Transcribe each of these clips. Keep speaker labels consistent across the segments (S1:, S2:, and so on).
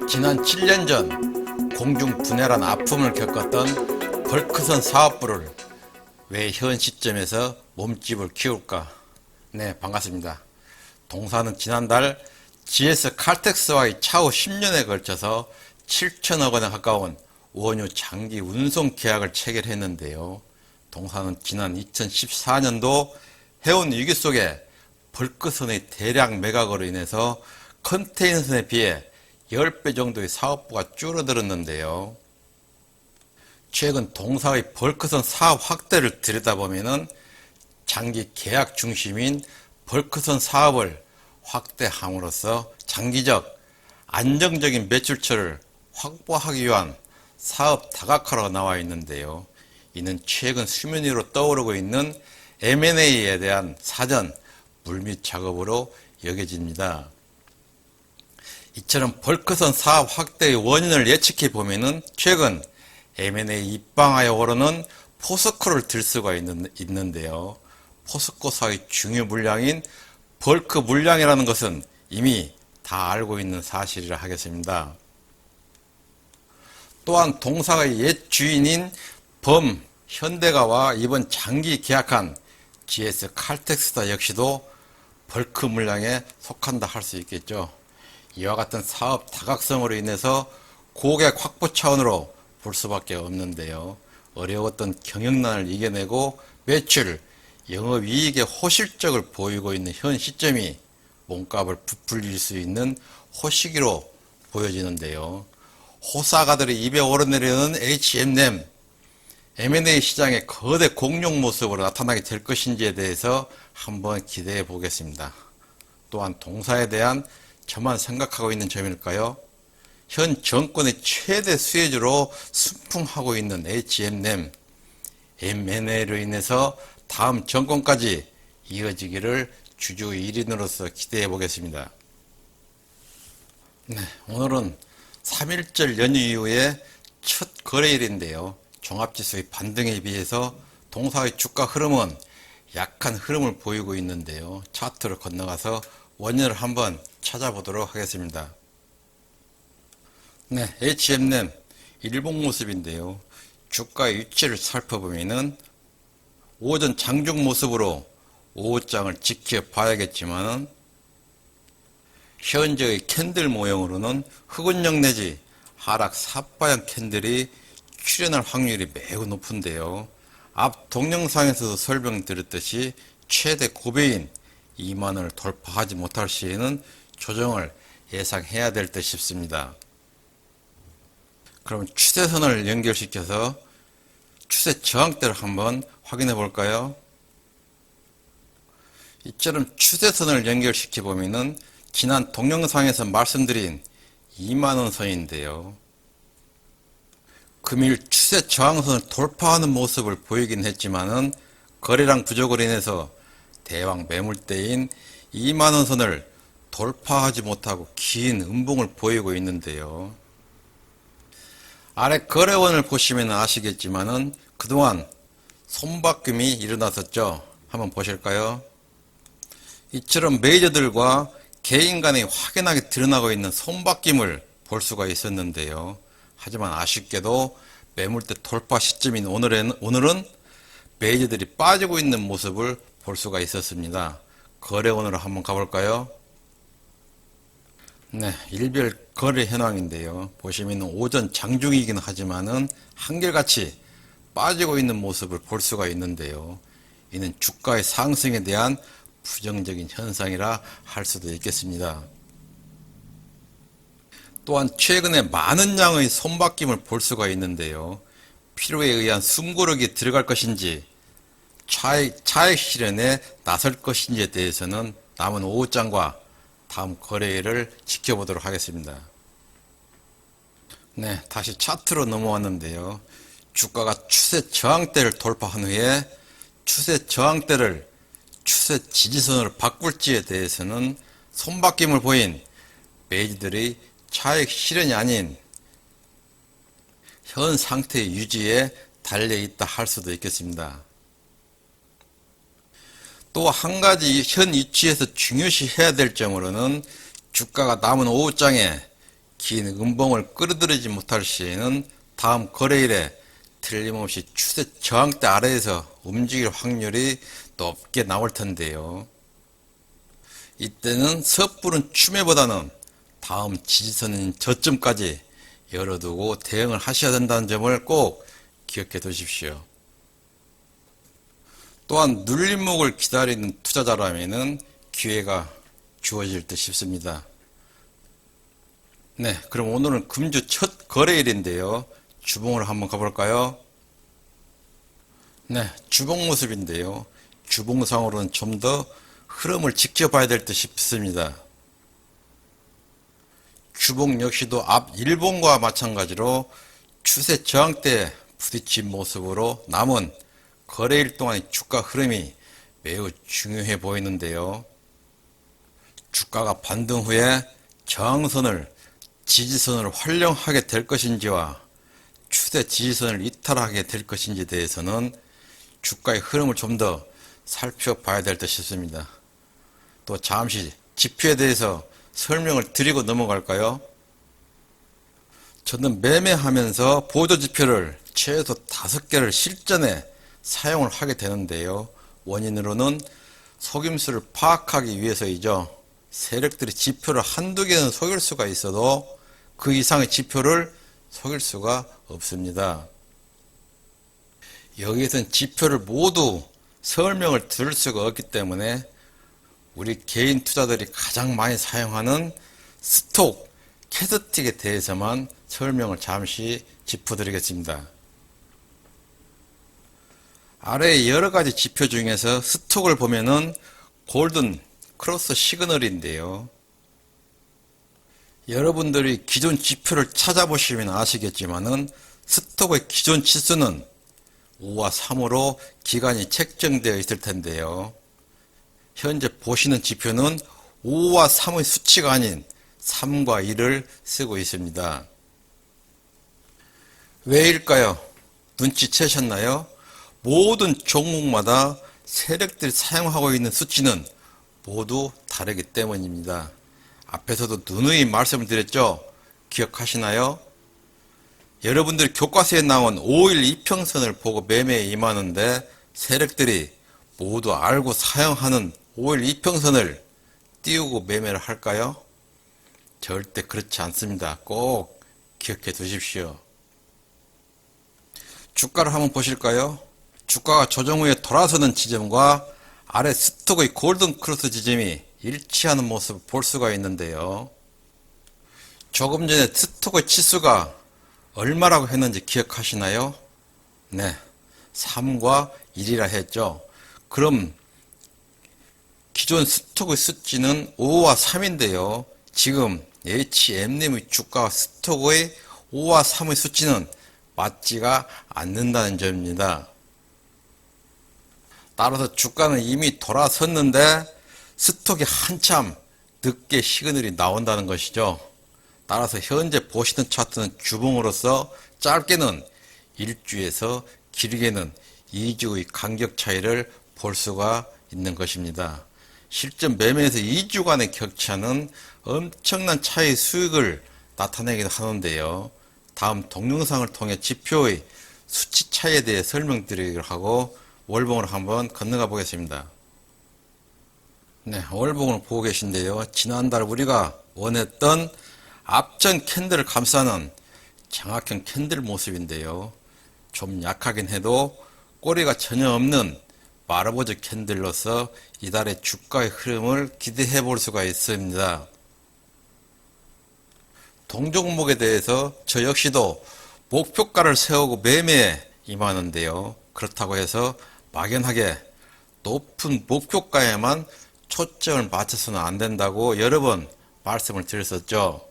S1: 지난 7년 전 공중 분해란 아픔을 겪었던 벌크선 사업부를 왜 현 시점에서 몸집을 키울까? 네, 반갑습니다. 동사는 지난달 GS 칼텍스와의 차후 10년에 걸쳐서 7천억 원에 가까운 원유 장기 운송 계약을 체결했는데요. 동사는 지난 2014년도 해운 위기 속에 벌크선의 대량 매각으로 인해서 컨테이너선에 비해 10배 정도의 사업부가 줄어들었는데요. 최근 동사의 벌크선 사업 확대를 들여다보면 장기 계약 중심인 벌크선 사업을 확대함으로써 장기적 안정적인 매출처를 확보하기 위한 사업 다각화로 나와 있는데요. 이는 최근 수면 위로 떠오르고 있는 M&A에 대한 사전 물밑 작업으로 여겨집니다. 이처럼 벌크선 사업 확대의 원인을 예측해 보면은 최근 M&A 입방하에 오르는 포스코를 들 수가 있는데요. 포스코사의 중요 물량인 벌크 물량이라는 것은 이미 다 알고 있는 사실이라 하겠습니다. 또한 동사의 옛 주인인 범 현대가와 이번 장기 계약한 GS 칼텍스다 역시도 벌크 물량에 속한다 할 수 있겠죠. 이와 같은 사업 다각성으로 인해서 고객 확보 차원으로 볼 수밖에 없는데요. 어려웠던 경영난을 이겨내고 매출, 영업이익의 호실적을 보이고 있는 현 시점이 몸값을 부풀릴 수 있는 호시기로 보여지는데요. 호사가들의 입에 오르내리는 H&M, M&A 시장의 거대 공룡 모습으로 나타나게 될 것인지에 대해서 한번 기대해 보겠습니다. 또한 동사에 대한 저만 생각하고 있는 점일까요? 현 정권의 최대 수혜주로 순풍하고 있는 H&M, M&A로 인해서 다음 정권까지 이어지기를 주주 1인으로서 기대해 보겠습니다. 네, 오늘은 3.1절 연휴 이후에 첫 거래일인데요. 종합지수의 반등에 비해서 동사의 주가 흐름은 약한 흐름을 보이고 있는데요. 차트로 건너가서 원인을 한번 찾아보도록 하겠습니다. 네, H&M 일봉 모습인데요. 주가의 위치를 살펴보면은 오전 장중 모습으로 오후장을 지켜봐야겠지만 현재의 캔들 모형으로는 흑운형 내지 하락 삿바형 캔들이 출현할 확률이 매우 높은데요. 앞 동영상에서도 설명드렸듯이 최대 고배인 2만원을 돌파하지 못할 시에는 조정을 예상해야 될 듯 싶습니다. 그럼 추세선을 연결시켜서 추세 저항대를 한번 확인해 볼까요? 이처럼 추세선을 연결시켜 보면은 지난 동영상에서 말씀드린 2만원 선인데요. 금일 추세 저항선을 돌파하는 모습을 보이긴 했지만은 거래량 부족으로 인해서 대왕 매물대인 2만원 선을 돌파하지 못하고 긴 음봉을 보이고 있는데요. 아래 거래원을 보시면 아시겠지만은 그동안 손바뀜이 일어났었죠. 한번 보실까요? 이처럼 메이저들과 개인 간에 확연하게 드러나고 있는 손바뀜을 볼 수가 있었는데요. 하지만 아쉽게도 매물대 돌파 시점인 오늘은 메이저들이 빠지고 있는 모습을 볼 수가 있었습니다. 거래원으로 한번 가볼까요? 네, 일별 거래 현황인데요. 보시면 오전 장중이긴 하지만은 한결같이 빠지고 있는 모습을 볼 수가 있는데요. 이는 주가의 상승에 대한 부정적인 현상이라 할 수도 있겠습니다. 또한 최근에 많은 양의 손바뀜을 볼 수가 있는데요. 필요에 의한 숨고르기 들어갈 것인지 차익 실현에 나설 것인지에 대해서는 남은 오후장과 다음 거래일을 지켜보도록 하겠습니다. 네, 다시 차트로 넘어왔는데요. 주가가 추세 저항대를 돌파한 후에 추세 저항대를 추세 지지선으로 바꿀지에 대해서는 손바뀜을 보인 메이저들이 차익 실현이 아닌 현 상태의 유지에 달려있다 할 수도 있겠습니다. 또 한 가지 현 위치에서 중요시 해야 될 점으로는 주가가 남은 오후장에 긴 음봉을 끌어들이지 못할 시에는 다음 거래일에 틀림없이 추세 저항대 아래에서 움직일 확률이 높게 나올 텐데요. 이때는 섣부른 추매보다는 다음 지지선인 저점까지 열어두고 대응을 하셔야 된다는 점을 꼭 기억해 두십시오. 또한 눌림목을 기다리는 투자자라면 기회가 주어질 듯 싶습니다. 네, 그럼 오늘은 금주 첫 거래일인데요. 주봉으로 한번 가볼까요? 네, 주봉 모습인데요. 주봉상으로는 좀 더 흐름을 지켜봐야 될 듯 싶습니다. 주봉 역시도 앞 일봉과 마찬가지로 추세 저항대에 부딪힌 모습으로 남은 거래일 동안의 주가 흐름이 매우 중요해 보이는데요. 주가가 반등 후에 저항선을 지지선을 활용하게 될 것인지와 추세 지지선을 이탈하게 될 것인지에 대해서는 주가의 흐름을 좀 더 살펴봐야 될 듯 싶습니다. 또 잠시 지표에 대해서 설명을 드리고 넘어갈까요? 저는 매매하면서 보조지표를 최소 5개를 실전에 사용을 하게 되는데요. 원인으로는 속임수를 파악하기 위해서이죠. 세력들이 지표를 한두 개는 속일 수가 있어도 그 이상의 지표를 속일 수가 없습니다. 여기에서는 지표를 모두 설명을 들을 수가 없기 때문에 우리 개인 투자들이 가장 많이 사용하는 스톡, 캐스틱에 대해서만 설명을 잠시 짚어드리겠습니다. 아래의 여러가지 지표 중에서 스톡을 보면은 골든 크로스 시그널인데요. 여러분들이 기존 지표를 찾아보시면 아시겠지만은 스톡의 기존 치수는 5와 3으로 기간이 책정되어 있을 텐데요. 현재 보시는 지표는 5와 3의 수치가 아닌 3과 2를 쓰고 있습니다. 왜일까요? 눈치채셨나요? 모든 종목마다 세력들이 사용하고 있는 수치는 모두 다르기 때문입니다. 앞에서도 누누이 말씀을 드렸죠? 기억하시나요? 여러분들이 교과서에 나온 5일 이평선을 보고 매매에 임하는데 세력들이 모두 알고 사용하는 5일 이평선을 띄우고 매매를 할까요? 절대 그렇지 않습니다. 꼭 기억해 두십시오. 주가를 한번 보실까요? 주가가 조정 후에 돌아서는 지점과 아래 스톡의 골든 크로스 지점이 일치하는 모습을 볼 수가 있는데요. 조금 전에 스톡의 치수가 얼마라고 했는지 기억하시나요? 네, 3과 1이라 했죠. 그럼 기존 스톡의 수치는 5와 3인데요. 지금 HM님의 주가 스톡의 5와 3의 수치는 맞지가 않는다는 점입니다. 따라서 주가는 이미 돌아섰는데 스톡이 한참 늦게 시그널이 나온다는 것이죠. 따라서 현재 보시는 차트는 주봉으로서 짧게는 1주에서 길게는 2주의 간격 차이를 볼 수가 있는 것입니다. 실전 매매에서 2주간의 격차는 엄청난 차이 수익을 나타내기도 하는데요. 다음 동영상을 통해 지표의 수치 차이에 대해 설명드리기로 하고 월봉으로 한번 건너가 보겠습니다. 네, 월봉을 보고 계신데요. 지난달 우리가 원했던 앞전 캔들을 감싸는 장악형 캔들 모습인데요. 좀 약하긴 해도 꼬리가 전혀 없는 마르보즈 캔들로서 이달의 주가의 흐름을 기대해 볼 수가 있습니다. 동종목에 대해서 저 역시도 목표가를 세우고 매매에 임하는데요. 그렇다고 해서 막연하게 높은 목표가에만 초점을 맞춰서는 안 된다고 여러 번 말씀을 드렸었죠.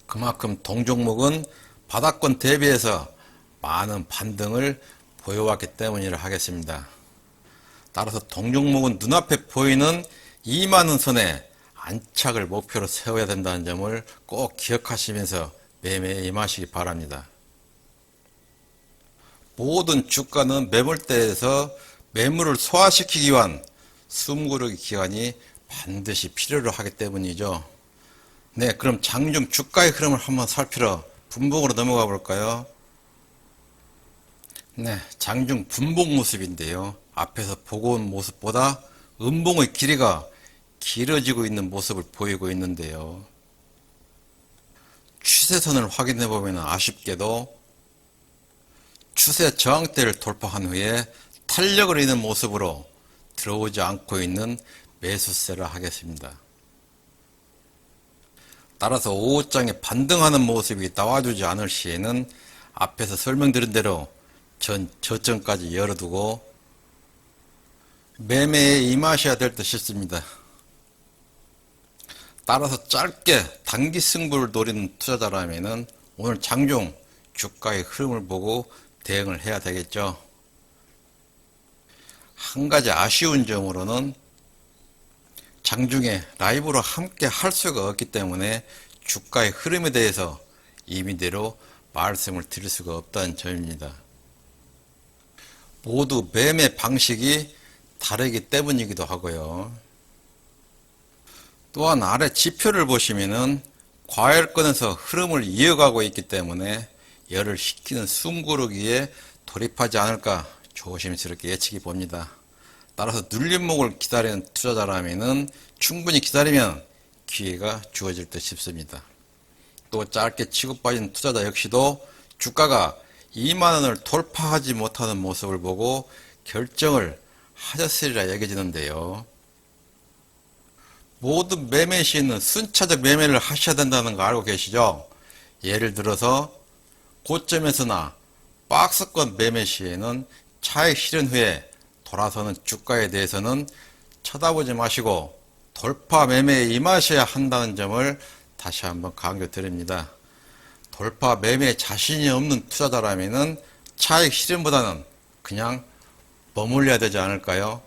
S1: 그만큼 동종목은 바닥권 대비해서 많은 반등을 보여왔기 때문이라 하겠습니다. 따라서 동종목은 눈앞에 보이는 2만원 선에 안착을 목표로 세워야 된다는 점을 꼭 기억하시면서 매매에 임하시기 바랍니다. 모든 주가는 매물대에서 매물을 소화시키기 위한 숨고르기 기간이 반드시 필요로 하기 때문이죠. 네, 그럼 장중 주가의 흐름을 한번 살피러 분봉으로 넘어가 볼까요? 네, 장중 분봉 모습인데요. 앞에서 보고 온 모습보다 음봉의 길이가 길어지고 있는 모습을 보이고 있는데요. 추세선을 확인해 보면 아쉽게도 추세 저항대를 돌파한 후에 탄력을 잃는 모습으로 들어오지 않고 있는 매수세를 하겠습니다. 따라서 5호장에 반등하는 모습이 나와주지 않을 시에는 앞에서 설명드린 대로 전 저점까지 열어두고 매매에 임하셔야 될 듯 싶습니다. 따라서 짧게 단기 승부를 노리는 투자자라면 오늘 장중 주가의 흐름을 보고 대응을 해야 되겠죠. 한 가지 아쉬운 점으로는 장중에 라이브로 함께 할 수가 없기 때문에 주가의 흐름에 대해서 임의대로 말씀을 드릴 수가 없다는 점입니다. 모두 매매 방식이 다르기 때문이기도 하고요. 또한 아래 지표를 보시면은 과열권에서 흐름을 이어가고 있기 때문에 열을 식히는 숨고르기에 돌입하지 않을까 조심스럽게 예측해 봅니다. 따라서 눌림목을 기다리는 투자자라면은 충분히 기다리면 기회가 주어질 듯 싶습니다. 또 짧게 치고 빠진 투자자 역시도 주가가 2만원을 돌파하지 못하는 모습을 보고 결정을 하셨으리라 여겨지는데요. 모든 매매 시에는 순차적 매매를 하셔야 된다는 거 알고 계시죠? 예를 들어서 고점에서나 박스권 매매 시에는 차익 실현 후에 돌아서는 주가에 대해서는 쳐다보지 마시고 돌파 매매에 임하셔야 한다는 점을 다시 한번 강조드립니다. 돌파 매매에 자신이 없는 투자자라면 차익 실현보다는 그냥 머물러야 되지 않을까요?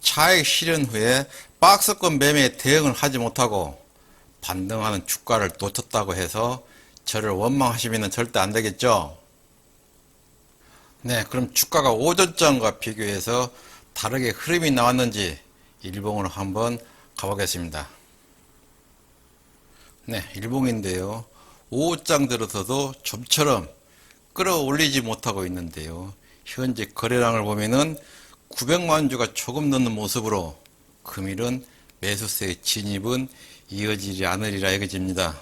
S1: 차익 실현 후에 박스권 매매에 대응을 하지 못하고 반등하는 주가를 놓쳤다고 해서 저를 원망하시면 절대 안 되겠죠? 네, 그럼 주가가 오전장과 비교해서 다르게 흐름이 나왔는지 일봉으로 한번 가보겠습니다. 네, 일봉인데요. 5호장 들어서도 좀처럼 끌어올리지 못하고 있는데요. 현재 거래량을 보면은 900만 주가 조금 넘는 모습으로 금일은 매수세의 진입은 이어지지 않으리라 여겨집니다.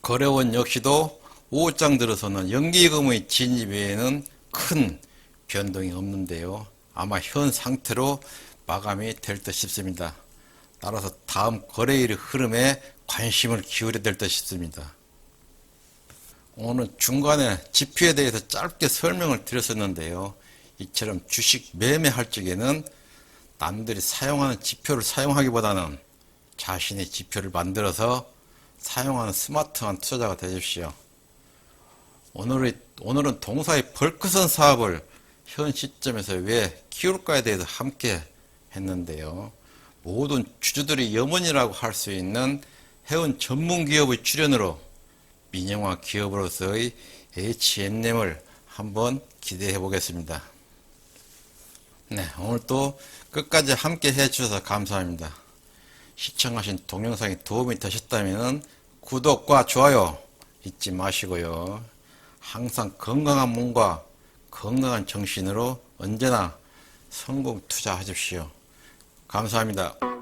S1: 거래원 역시도 5호장 들어서는 연기금의 진입 외에는 큰 변동이 없는데요. 아마 현 상태로 마감이 될 듯 싶습니다. 따라서 다음 거래일의 흐름에 관심을 기울여야 될 듯 싶습니다. 오늘 중간에 지표에 대해서 짧게 설명을 드렸었는데요. 이처럼 주식 매매할 적에는 남들이 사용하는 지표를 사용하기보다는 자신의 지표를 만들어서 사용하는 스마트한 투자자가 되십시오. 오늘은 동사의 벌크선 사업을 현 시점에서 왜 키울까에 대해서 함께 했는데요. 모든 주주들이 염원이라고 할 수 있는 해운 전문 기업의 출연으로 민영화 기업으로서의 H&M을 한번 기대해 보겠습니다. 네, 오늘 또 끝까지 함께 해주셔서 감사합니다. 시청하신 동영상이 도움이 되셨다면 구독과 좋아요 잊지 마시고요. 항상 건강한 몸과 건강한 정신으로 언제나 성공 투자하십시오. 감사합니다.